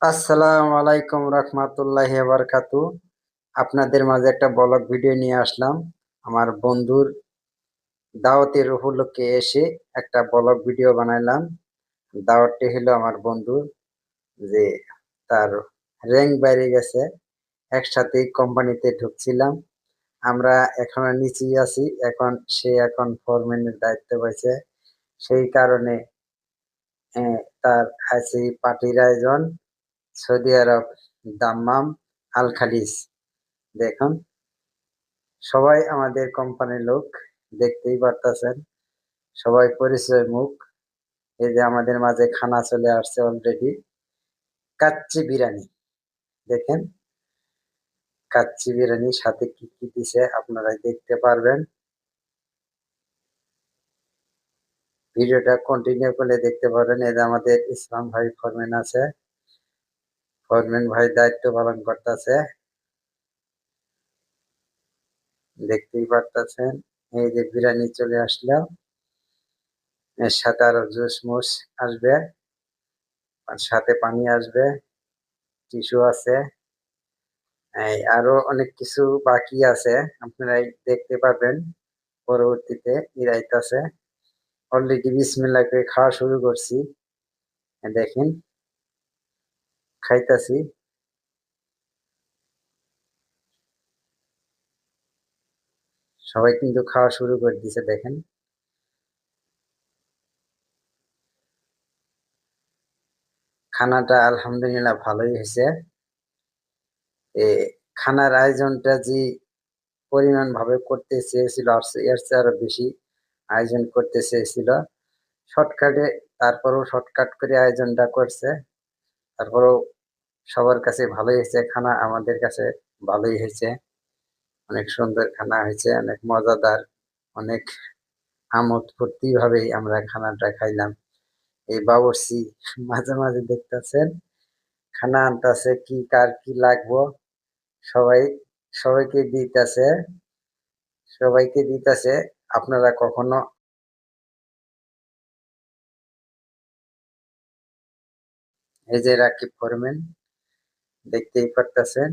আসসালামু আলাইকুম রহমতুল্লাহি বারাকাতু। আপনাদের মাঝে একটা ব্লগ ভিডিও নিয়ে আসলাম। আমার বন্ধুর দাওয়াতের উপলক্ষে এসে একটা ব্লগ ভিডিও বানাইলাম। দাওয়াতটি হলো আমার বন্ধুর যে তার র্যাঙ্ক বাইরে গেছে, একসাথেই কোম্পানিতে ঢুকছিলাম। আমরা এখনো নিচেই আছি, এখন ফোরম্যানের দায়িত্ব পাইছে। সেই কারণে তার আছে পার্টির আয়োজন সৌদি আরব, দাম্মাম, আল খালিজ। দেখুন, সবাই আমাদের কোম্পানির লোক, দেখতেই পারতেছেন। সবাই পরিচয় মুখ। এই যে আমাদের মাঝে খানা চলে আসছে অলরেডি, কাচ্চি বিরিয়ানি। দেখেন, কাচ্চি বিরিয়ানির সাথে কি কি দিছে আপনারাই দেখতে পারবেন। ভিডিওটা কন্টিনিউ করলে দেখতে পারবেন। এই যে আমাদের ইসলাম ভাই ফরম্যান আছে, ফরম্যান ভাই দায়িত্ব পালন করতেছে, দেখতেই পারতেছেন। এই যে বিরিয়ানি চলে আসলো, এর সাথে আরো জুস মুস আসবে, আর সাথে পানি আসবে, টিস্যু আছে। এই আরো অনেক কিছু বাকি আছে, আপনারাই দেখতে পাবেন পরবর্তীতে। ইরাইতাছে অলরেডি বিসমিল্লাহ করে খাওয়া শুরু করছি। দেখেন, খাইতাছি। সবাই কিন্তু খাওয়া শুরু করে দিছে। দেখেন, খানাটা আলহামদুলিল্লাহ ভালোই হয়েছে। এ খানার আয়োজনটা যে পরিমাণ ভাবে করতে চেয়েছিল, আর এর চেয়ে আরো বেশি আয়োজন করতে চেয়েছিল শর্টকাটে। তারপরেও শর্টকাট করে আয়োজনটা করছে। তারপরেও সবার কাছে ভালোই হয়েছে খানা, আমাদের কাছে ভালোই হয়েছে। অনেক সুন্দর খানা হয়েছে, অনেক মজাদার, অনেক আমোদ ফুর্তি ভাবেই আমরা খানাটা খাইলাম। এই বাবুর্চি মাঝে মাঝে দেখতেছেন খানা আনতেছে, কি কার কি লাগবো সবাই সবাইকে দিতেছে, সবাইকে দিতেছে। আপনারা কখনো এই যে রাকিব ফরমেন, দেখতেই পারতেছেন।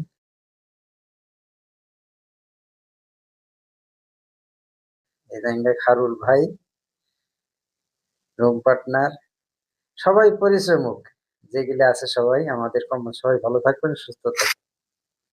এটা খারুল ভাই, রুম পার্টনার, সবাই পরিচয় মুখ যেগুলো আছে। সবাই আমাদের কর্ম, সবাই ভালো থাকবেন, সুস্থ থাকবেন।